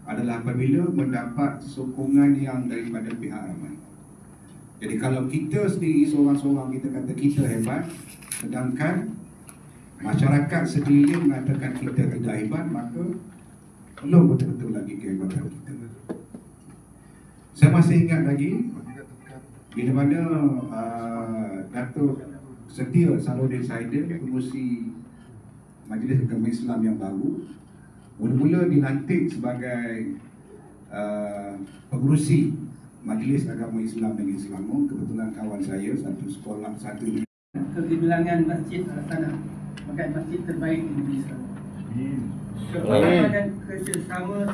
adalah apabila mendapat sokongan yang daripada pihak ramai. Jadi kalau kita sendiri seorang-seorang kita kata kita hebat, sedangkan masyarakat sekeliling mengatakan kita tidak hebat, maka belum betul-betul lagi kehebatan kita. Saya masih ingat lagi bila mana Datuk Setia Salahuddin Saiden, pengerusi Majlis Agama Islam yang baru, mula-mula dilantik sebagai pengerusi Majlis Agama Islam Negeri Selangor. Kebetulan kawan saya satu sekolah, satu kegebilangan masjid sana, maka masjid terbaik di Negeri Selangor. Amin. Dan kerjasama